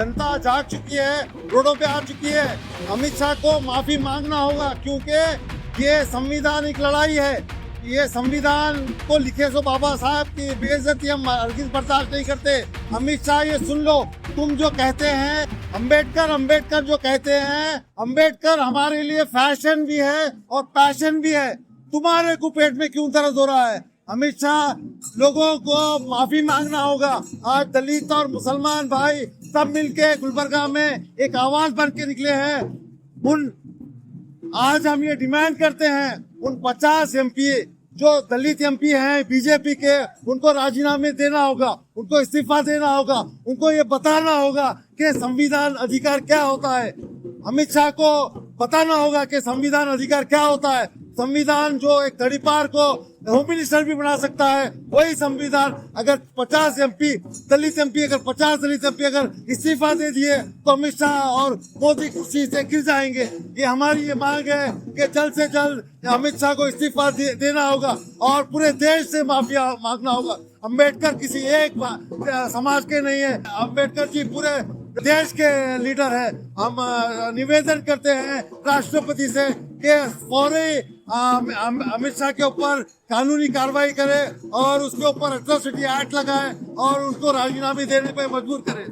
जनता जाग चुकी है, रोडों पे आ चुकी है। अमित शाह को माफी मांगना होगा, क्योंकि ये संविधानिक लड़ाई है। ये संविधान को लिखे सो बाबा साहब की बेइज्जती हम हरगिज़ बर्दाश्त नहीं करते। अमित शाह ये सुन लो, तुम जो कहते हैं अंबेडकर जो कहते हैं, अंबेडकर हमारे लिए फैशन भी है और पैशन भी है। तुम्हारे को पेट में क्यों दर्द हो रहा है? अमित शाह, लोगों को माफी मांगना होगा। आज दलित और मुसलमान भाई सब मिलके गुलबर्गा में एक आवाज बन के निकले हैं। आज हम ये डिमांड करते हैं, उन 50 एमपी जो दलित एमपी हैं बीजेपी के, उनको राजीनामे देना होगा, उनको इस्तीफा देना होगा, उनको ये बताना होगा कि संविधान अधिकार क्या होता है। अमित शाह को बताना होगा कि संविधान अधिकार क्या होता है। संविधान जो एक तड़ीपार को होम मिनिस्टर भी बना सकता है, वही संविधान अगर 50 एमपी दलित एमपी अगर इस्तीफा दे दिए तो अमित शाह और मोदी खुशी से गिर जाएंगे। ये हमारी ये मांग है कि जल्द से जल्द अमित शाह को इस्तीफा देना होगा और पूरे देश से माफी मांगना होगा। अम्बेडकर किसी एक समाज के नहीं है, अम्बेडकर जी पूरे देश के लीडर है। हम निवेदन करते हैं राष्ट्रपति से कि फौरी अमित शाह के ऊपर कानूनी कार्रवाई करे और उसके ऊपर एट्रोसिटी एक्ट लगाए और उनको राजीनामे देने पर मजबूर करे।